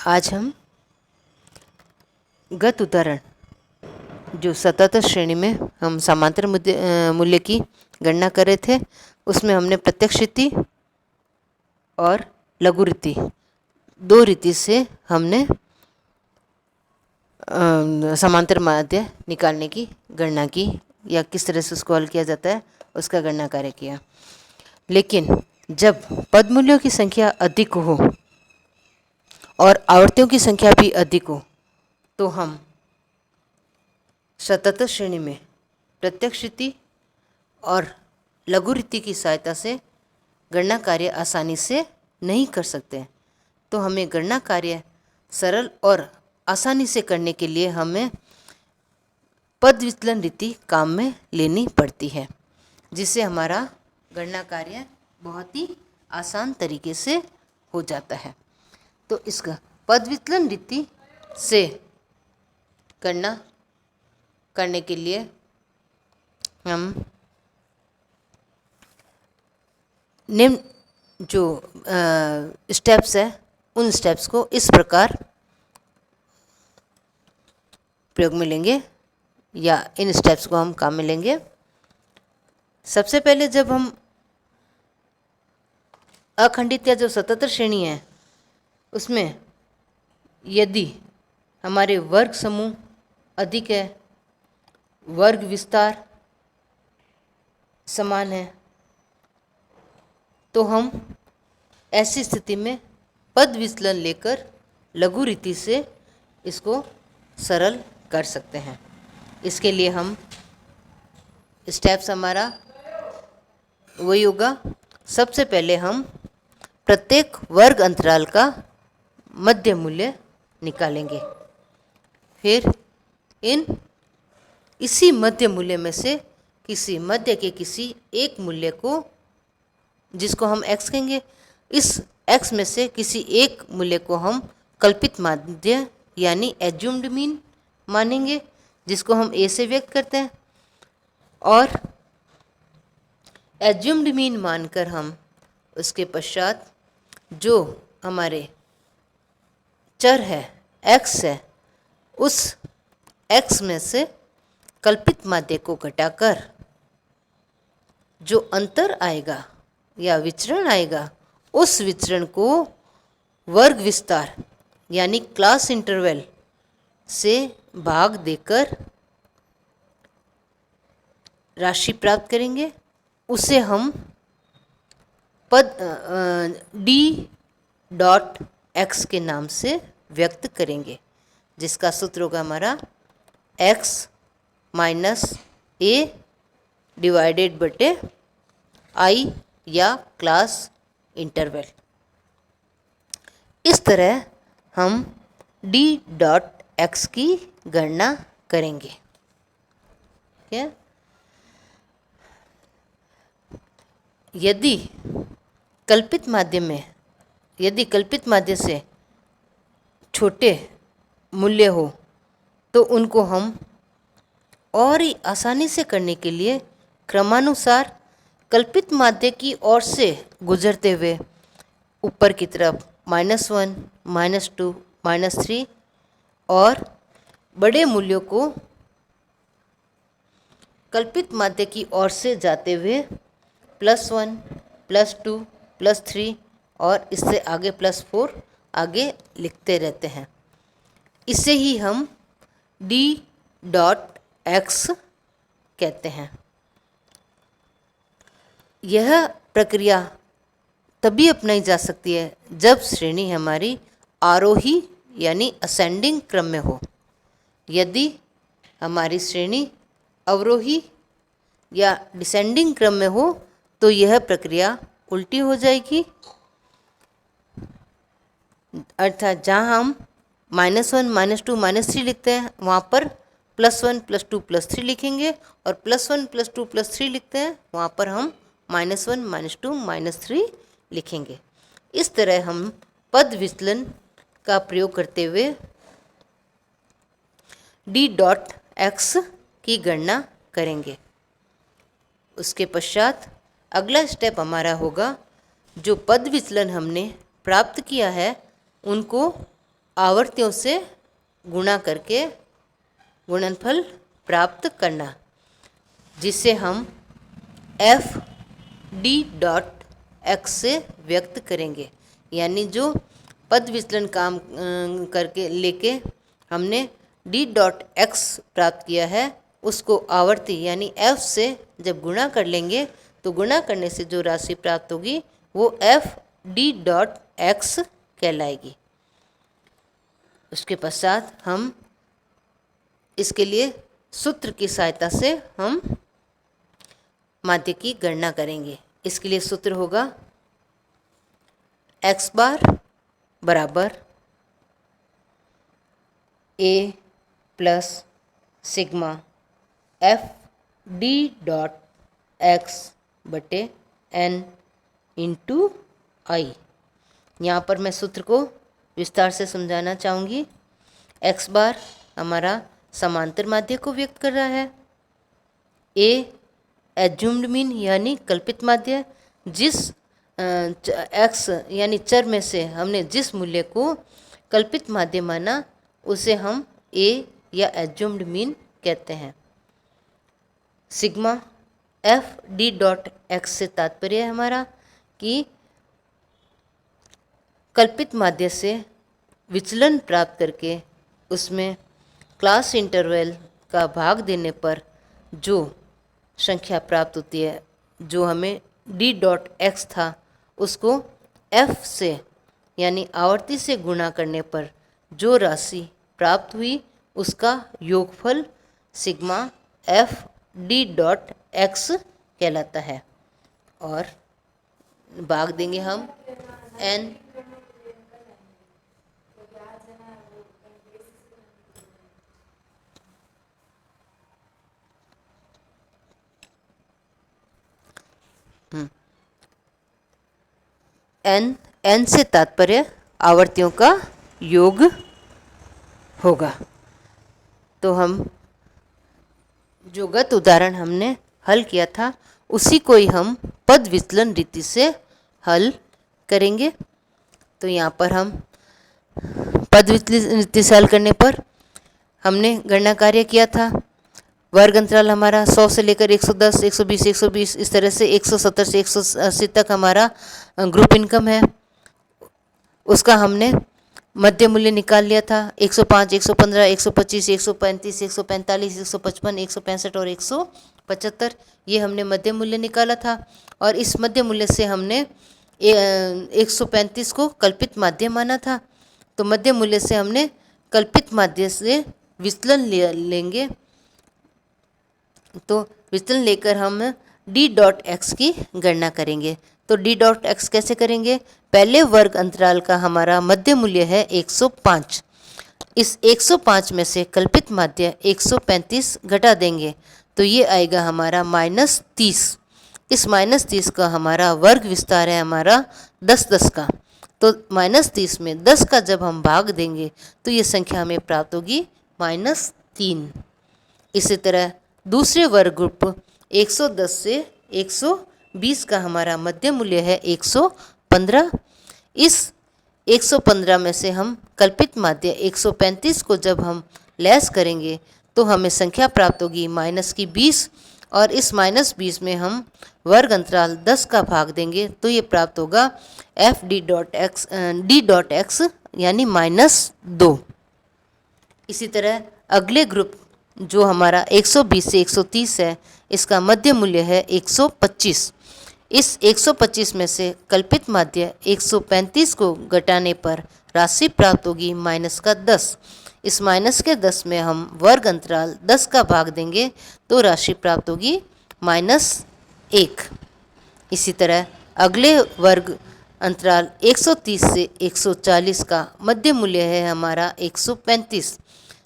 आज हम गत उदाहरण जो सतत श्रेणी में हम समांतर मूल्य की गणना कर रहे थे, उसमें हमने प्रत्यक्ष रीति और लघु रीति दो रीति से हमने समांतर माध्य निकालने की गणना की, या किस तरह से उसको हल किया जाता है उसका गणना कार्य किया। लेकिन जब पद मूल्यों की संख्या अधिक हो और आवर्तियों की संख्या भी अधिक हो तो हम सतत श्रेणी में प्रत्यक्ष रीति और लघु रीति की सहायता से गणना कार्य आसानी से नहीं कर सकते। तो हमें गणना कार्य सरल और आसानी से करने के लिए हमें पद विचलन रीति काम में लेनी पड़ती है, जिससे हमारा गणना कार्य बहुत ही आसान तरीके से हो जाता है। तो इसका पद विचलन रीति से गणना करने के लिए हम निम्न जो स्टेप्स है उन स्टेप्स को इस प्रकार प्रयोग में लेंगे, या इन स्टेप्स को हम काम में लेंगे। सबसे पहले जब हम अखंडित या जो सतत श्रेणी है उसमें यदि हमारे वर्ग समूह अधिक है, वर्ग विस्तार समान है, तो हम ऐसी स्थिति में पद विचलन लेकर लघु रीति से इसको सरल कर सकते हैं। इसके लिए हम स्टेप्स हमारा वही होगा। सबसे पहले हम प्रत्येक वर्ग अंतराल का मध्य मूल्य निकालेंगे, फिर इसी मध्य मूल्य में से किसी मध्य के किसी एक मूल्य को, जिसको हम x कहेंगे, इस x में से किसी एक मूल्य को हम कल्पित माध्य यानी एज्यूम्ड मीन मानेंगे, जिसको हम a से व्यक्त करते हैं। और एज्यूम्ड मीन मानकर हम उसके पश्चात जो हमारे चर है x है, उस x में से कल्पित माध्य को घटाकर जो अंतर आएगा या विचरण आएगा, उस विचरण को वर्ग विस्तार यानी क्लास इंटरवल से भाग देकर राशि प्राप्त करेंगे। उसे हम पद d.x के नाम से व्यक्त करेंगे, जिसका सूत्र होगा हमारा x माइनस a डिवाइडेड बटे i या क्लास इंटरवल। इस तरह हम d.x की गणना करेंगे। ठीक है। यदि कल्पित माध्य से छोटे मूल्य हो तो उनको हम और ही आसानी से करने के लिए क्रमानुसार कल्पित माध्य की ओर से गुजरते हुए ऊपर की तरफ -1, -2, -3 और बड़े मूल्यों को कल्पित माध्य की ओर से जाते हुए +1, +2, +3 और इससे आगे +4 आगे लिखते रहते हैं। इसे ही हम d.x कहते हैं। यह प्रक्रिया तभी अपनाई जा सकती है जब श्रेणी हमारी आरोही यानी असेंडिंग क्रम में हो। यदि हमारी श्रेणी अवरोही या डिसेंडिंग क्रम में हो तो यह प्रक्रिया उल्टी हो जाएगी। अर्थात जहाँ हम -1, -2, -3 लिखते हैं वहाँ पर +1, +2, +3 लिखेंगे, और +1, +2, +3 लिखते हैं वहाँ पर हम -1, -2, -3 लिखेंगे। इस तरह हम पद विचलन का प्रयोग करते हुए d.x की गणना करेंगे। उसके पश्चात अगला स्टेप हमारा होगा, जो पद विचलन हमने प्राप्त किया है उनको आवर्तियों से गुणा करके गुणनफल प्राप्त करना, जिसे हम एफ डी डॉट एक्स से व्यक्त करेंगे। यानी जो पद विचलन काम करके लेके हमने डी डॉट एक्स प्राप्त किया है, उसको आवर्ती यानी एफ से जब गुणा कर लेंगे तो गुणा करने से जो राशि प्राप्त होगी वो एफ डी डॉट एक्स कहलाएगी। उसके पश्चात हम इसके लिए सूत्र की सहायता से हम माध्य की गणना करेंगे। इसके लिए सूत्र होगा एक्स बार बराबर a plus sigma f d dot x बटे एन इंटू आई। यहाँ पर मैं सूत्र को विस्तार से समझाना चाहूँगी। एक्स बार हमारा समांतर माध्य को व्यक्त कर रहा है। ए एज्यूम्ड मीन यानी कल्पित माध्य, जिस एक्स यानी चर में से हमने जिस मूल्य को कल्पित माध्य माना उसे हम ए या एज्यूम्ड मीन कहते हैं। Sigma f d dot x से तात्पर्य है हमारा कि कल्पित माध्य से विचलन प्राप्त करके उसमें क्लास इंटरवल का भाग देने पर जो संख्या प्राप्त होती है, जो हमें डी डॉट एक्स था, उसको एफ से यानी आवर्ती से गुणा करने पर जो राशि प्राप्त हुई उसका योगफल sigma f d dot x कहलाता है। और भाग देंगे हम एन एन से तात्पर्य आवर्तियों का योग होगा। तो हम जो गत उदाहरण हमने हल किया था उसी को ही हम पद विचलन रीति से हल करेंगे। तो यहाँ पर हम पद विचलन रीति से हल करने पर हमने गणना कार्य किया था। वर्ग अंतराल हमारा 100 से लेकर 110, 120, 120 इस तरह से 170 से 180 तक हमारा ग्रुप इनकम है। उसका हमने मध्य मूल्य निकाल लिया था। 105, 115, 125, 135, 145, 155, 165 और 175 ये हमने मध्य मूल्य निकाला था। और इस मध्य मूल्य से हमने 135 को कल्पित माध्य माना था। तो मध्य मूल्य से हमने कल्पित माध्य से विचलन लेंगे। तो विचलन लेकर हम डी डॉट एक्स की गणना करेंगे। तो डी डॉट एक्स कैसे करेंगे? पहले वर्ग अंतराल का हमारा मध्य मूल्य है 105। इस 105 में से कल्पित माध्य 135 घटा देंगे तो ये आएगा हमारा -30। इस -30 का हमारा वर्ग विस्तार है हमारा 10 का। तो -30 में 10 का जब हम भाग देंगे तो ये संख्या हमें प्राप्त होगी -3। इसी तरह दूसरे वर्ग ग्रुप 110 से 120 का हमारा मध्य मूल्य है 115। इस 115 में से हम कल्पित माध्य 135 को जब हम लेस करेंगे तो हमें संख्या प्राप्त होगी -20। और इस -20 में हम वर्ग अंतराल 10 का भाग देंगे तो ये प्राप्त होगा एफ डी डॉट एक्स यानी -2। इसी तरह अगले ग्रुप जो हमारा 120 से 130 है, इसका मध्य मूल्य है 125। इस 125 में से कल्पित माध्य 135 को घटाने पर राशि प्राप्त होगी -10। इस -10 में हम वर्ग अंतराल 10 का भाग देंगे तो राशि प्राप्त होगी -1। इसी तरह अगले वर्ग अंतराल 130 से 140 का मध्य मूल्य है हमारा 135।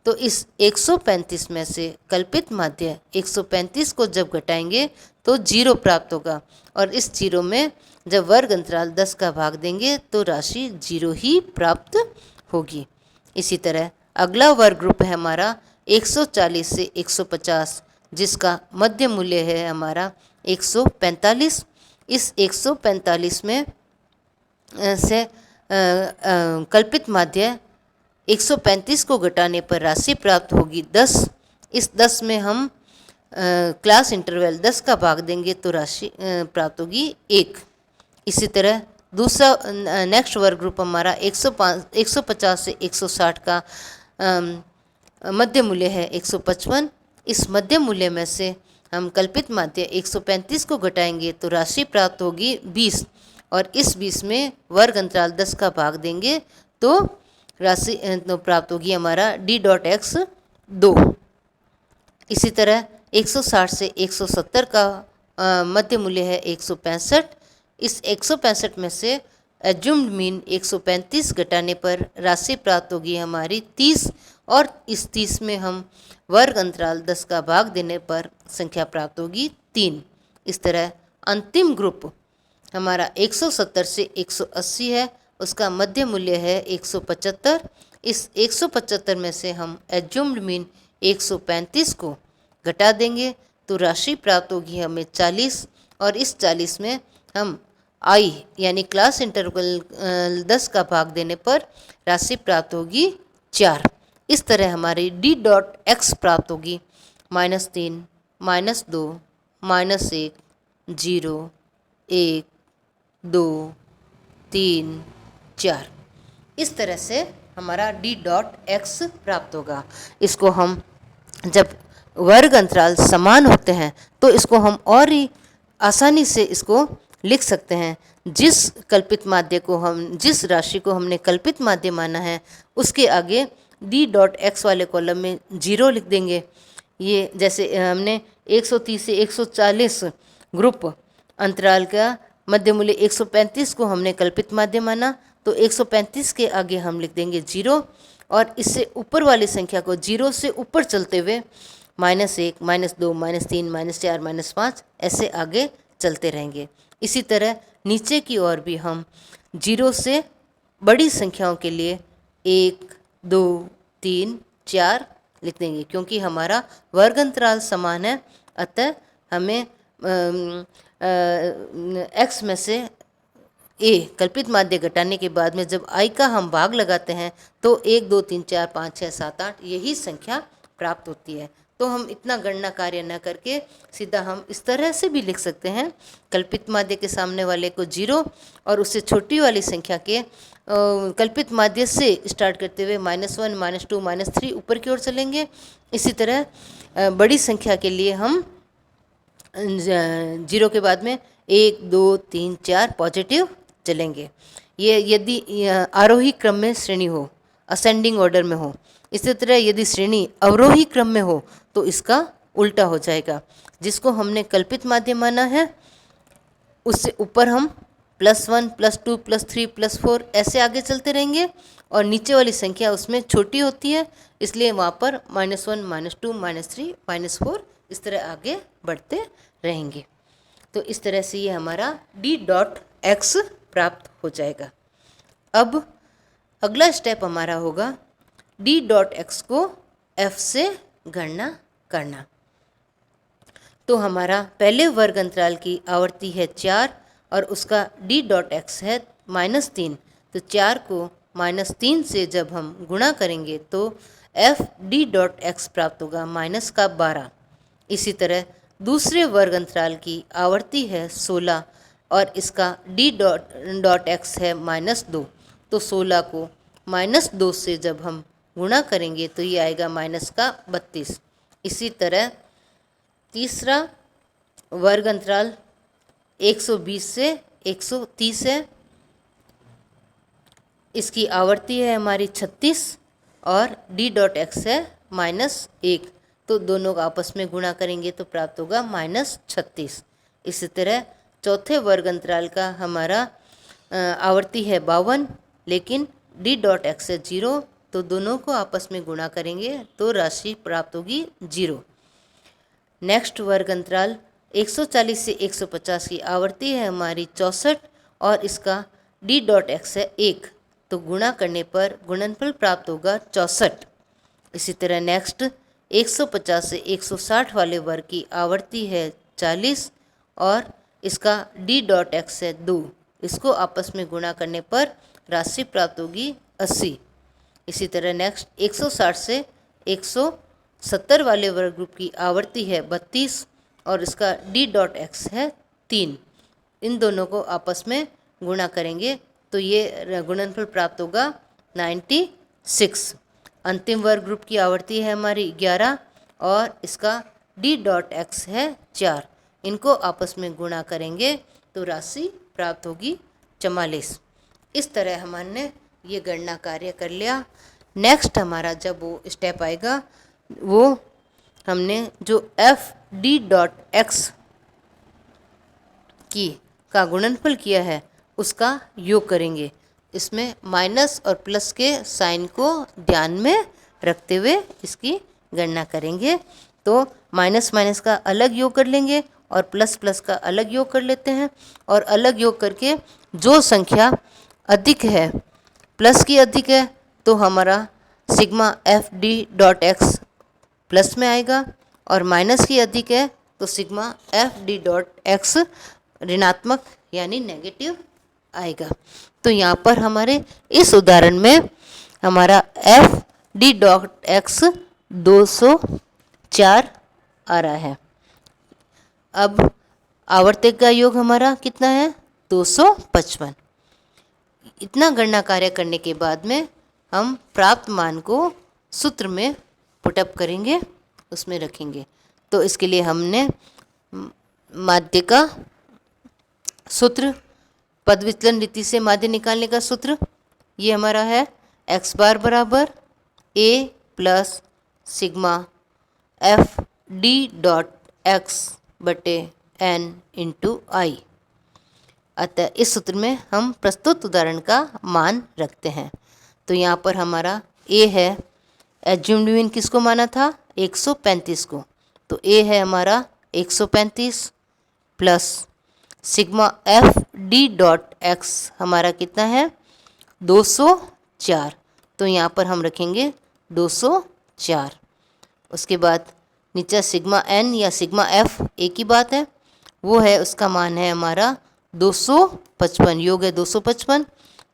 तो इस 135 में से कल्पित माध्य 135 को जब घटाएंगे तो 0 प्राप्त होगा। और इस 0 में जब वर्ग अंतराल 10 का भाग देंगे तो राशि 0 ही प्राप्त होगी। इसी तरह अगला वर्ग ग्रुप है हमारा 140 से 150 जिसका मध्य मूल्य है हमारा 145। इस 145 में से कल्पित माध्य 135 को घटाने पर राशि प्राप्त होगी 10। इस 10 में हम क्लास इंटरवल 10 का भाग देंगे तो राशि प्राप्त होगी 1। इसी तरह दूसरा नेक्स्ट वर्ग ग्रुप हमारा 150 से 160 का मध्य मूल्य है 155। इस मध्य मूल्य में से हम कल्पित माध्य 135 को घटाएंगे तो राशि प्राप्त होगी 20 और इस 20 में वर्ग अंतराल 10 का भाग देंगे तो राशि तो प्राप्त होगी हमारा d.x 2। इसी तरह 160 से 170 का मध्य मूल्य है 165। इस 165 में से एज्यूम्ड मीन 135 घटाने पर राशि प्राप्त होगी हमारी 30 और इस 30 में हम वर्ग अंतराल 10 का भाग देने पर संख्या प्राप्त होगी 3। इस तरह अंतिम ग्रुप हमारा 170 से 180 है, उसका मध्य मूल्य है 175। इस 175 में से हम एज्यूम्ड मीन 135 को घटा देंगे तो राशि प्राप्त होगी हमें 40 और इस 40 में हम आई यानी क्लास इंटरवल 10 का भाग देने पर राशि प्राप्त होगी 4। इस तरह हमारी d.x प्राप्त होगी -3, -2, -1, 0, 1, 2, 3, 4। इस तरह से हमारा d.x प्राप्त होगा। इसको हम जब वर्ग अंतराल समान होते हैं तो इसको हम और ही आसानी से इसको लिख सकते हैं। जिस कल्पित माध्य को हम जिस राशि को हमने कल्पित माध्य माना है उसके आगे d.x वाले कॉलम में 0 लिख देंगे। ये जैसे हमने 130 से 140 ग्रुप अंतराल का मध्य मूल्य 135 को हमने कल्पित माध्य माना तो 135 के आगे हम लिख देंगे 0 और इससे ऊपर वाली संख्या को 0 से ऊपर चलते हुए -1, -2, -3, -4, -5 ऐसे आगे चलते रहेंगे। इसी तरह नीचे की ओर भी हम 0 से बड़ी संख्याओं के लिए 1, 2, 3, 4 लिख देंगे क्योंकि हमारा वर्ग अंतराल समान है। अतः हमें x में से a कल्पित माध्य घटाने के बाद में जब i का हम भाग लगाते हैं तो 1, 2, 3, 4, 5, 6, 7, 8 यही संख्या प्राप्त होती है। तो हम इतना गणना कार्य न करके सीधा हम इस तरह से भी लिख सकते हैं। कल्पित माध्य के सामने वाले को 0 और उससे छोटी वाली संख्या के कल्पित माध्य से स्टार्ट करते हुए -1, -2, -3 ऊपर की ओर चलेंगे। इसी तरह बड़ी संख्या के लिए हम 0 के बाद में 1, 2, 3, 4 पॉजिटिव चलेंगे। ये यदि आरोही क्रम में श्रेणी हो, असेंडिंग ऑर्डर में हो। इसी तरह यदि श्रेणी अवरोही क्रम में हो तो इसका उल्टा हो जाएगा। जिसको हमने कल्पित माध्य माना है उससे ऊपर हम +1, +2, +3, +4 ऐसे आगे चलते रहेंगे और नीचे वाली संख्या उसमें छोटी होती है, इसलिए वहाँ पर -1, -2, -3, -4 इस तरह आगे बढ़ते रहेंगे। तो इस तरह से ये हमारा d.x प्राप्त हो जाएगा। अब अगला स्टेप हमारा होगा d.x को f से गणना करना। तो हमारा पहले वर्ग अंतराल की आवर्ती है 4 और उसका d.x है -3। तो 4 को -3 से जब हम गुणा करेंगे तो f d.x प्राप्त होगा -12। इसी तरह दूसरे वर्ग अंतराल की आवर्ती है 16 और इसका d.x है -2। तो 16 को -2 से जब हम गुणा करेंगे तो ये आएगा -32। इसी तरह तीसरा वर्ग अंतराल 120 से 130 है, इसकी आवर्ती है हमारी 36 और d.x है -1। तो दोनों का आपस में गुणा करेंगे तो प्राप्त होगा -36। इसी तरह चौथे वर्ग अंतराल का हमारा आवर्ती है 52 लेकिन d.x है 0। तो दोनों को आपस में गुणा करेंगे तो राशि प्राप्त होगी 0। नेक्स्ट वर्ग अंतराल 140 से 150 की आवर्ती है हमारी 64 और इसका d.x है 1। तो गुणा करने पर गुणनफल प्राप्त होगा 64। इसी तरह नेक्स्ट 150 से 160 वाले वर्ग की आवर्ती है 40 और इसका d.x है 2। इसको आपस में गुणा करने पर राशि प्राप्त होगी 80। इसी तरह नेक्स्ट 160 से 170 वाले वर्ग ग्रुप की आवर्ती है 32 और इसका d डॉट एक्स है 3। इन दोनों को आपस में गुणा करेंगे तो ये गुणनफल प्राप्त होगा 96। अंतिम वर्ग ग्रुप की आवर्ती है हमारी 11 और इसका d डॉट एक्स है 4। इनको आपस में गुणा करेंगे तो राशि प्राप्त होगी 44। इस तरह हमने ये गणना कार्य कर लिया। नेक्स्ट हमारा जब वो स्टेप आएगा वो हमने जो एफ डी डॉट एक्स का गुणनफल किया है उसका योग करेंगे। इसमें माइनस और प्लस के साइन को ध्यान में रखते हुए इसकी गणना करेंगे। तो माइनस माइनस का अलग योग कर लेंगे और प्लस प्लस का अलग योग कर लेते हैं और अलग योग करके जो संख्या अधिक है, प्लस की अधिक है, तो हमारा sigma f d dot x plus में आएगा और माइनस की अधिक है तो sigma f d dot x ऋणात्मक यानी नेगेटिव आएगा। तो यहाँ पर हमारे इस उदाहरण में हमारा एफ डी डॉट एक्स 204 आ रहा है। अब आवर्तक का योग हमारा कितना है 255। इतना गणना कार्य करने के बाद में हम प्राप्त मान को सूत्र में पुटअप करेंगे, उसमें रखेंगे। तो इसके लिए हमने माध्य का सूत्र, पद विचलन रीति से माध्य निकालने का सूत्र ये हमारा है x बार बराबर a plus sigma f d dot x बटे n इंटू आई। अतः इस सूत्र में हम प्रस्तुत उदाहरण का मान रखते हैं। तो यहाँ पर हमारा a है, एज्यूम्ड मीन किसको माना था 135 को, तो a है हमारा 135 plus sigma f d dot x हमारा कितना है 204। तो यहाँ पर हम रखेंगे 204। उसके बाद नीचे सिग्मा एन या सिग्मा एफ एक ही बात है, वो है उसका मान है हमारा 255, योग है 255,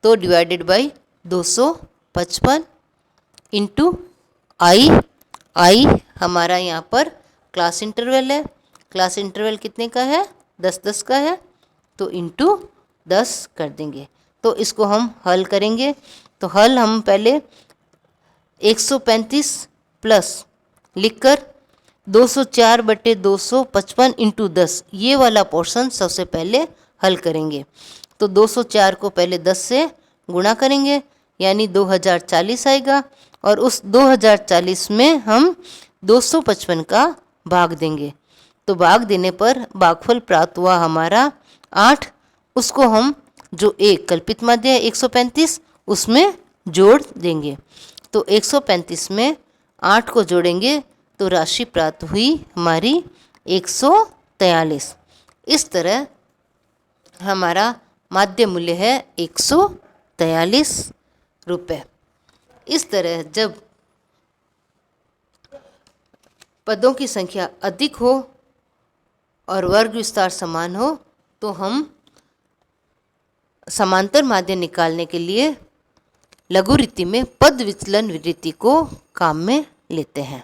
तो डिवाइडेड बाई 255 इंटू आई हमारा यहाँ पर क्लास इंटरवल है। क्लास इंटरवल कितने का है 10-10 का है, तो इंटू 10 कर देंगे। तो इसको हम हल करेंगे। तो हल हम पहले 135 प्लस लिखकर 204 बटे 255 इंटू 10 ये वाला पोर्शन सबसे पहले हल करेंगे। तो 204 को पहले 10 से गुणा करेंगे यानी 2040 आएगा और उस 2040 में हम 255 का भाग देंगे। तो भाग देने पर भागफल प्राप्त हुआ हमारा 8। उसको हम जो एक कल्पित माध्य है 135 उसमें जोड़ देंगे। तो 135 में 8 को जोड़ेंगे तो राशि प्राप्त हुई हमारी 143। इस तरह हमारा माध्य मूल्य है 143 रुपये। इस तरह जब पदों की संख्या अधिक हो और वर्ग विस्तार समान हो तो हम समांतर माध्य निकालने के लिए लघु रीति में पद विचलन रीति को काम में लेते हैं।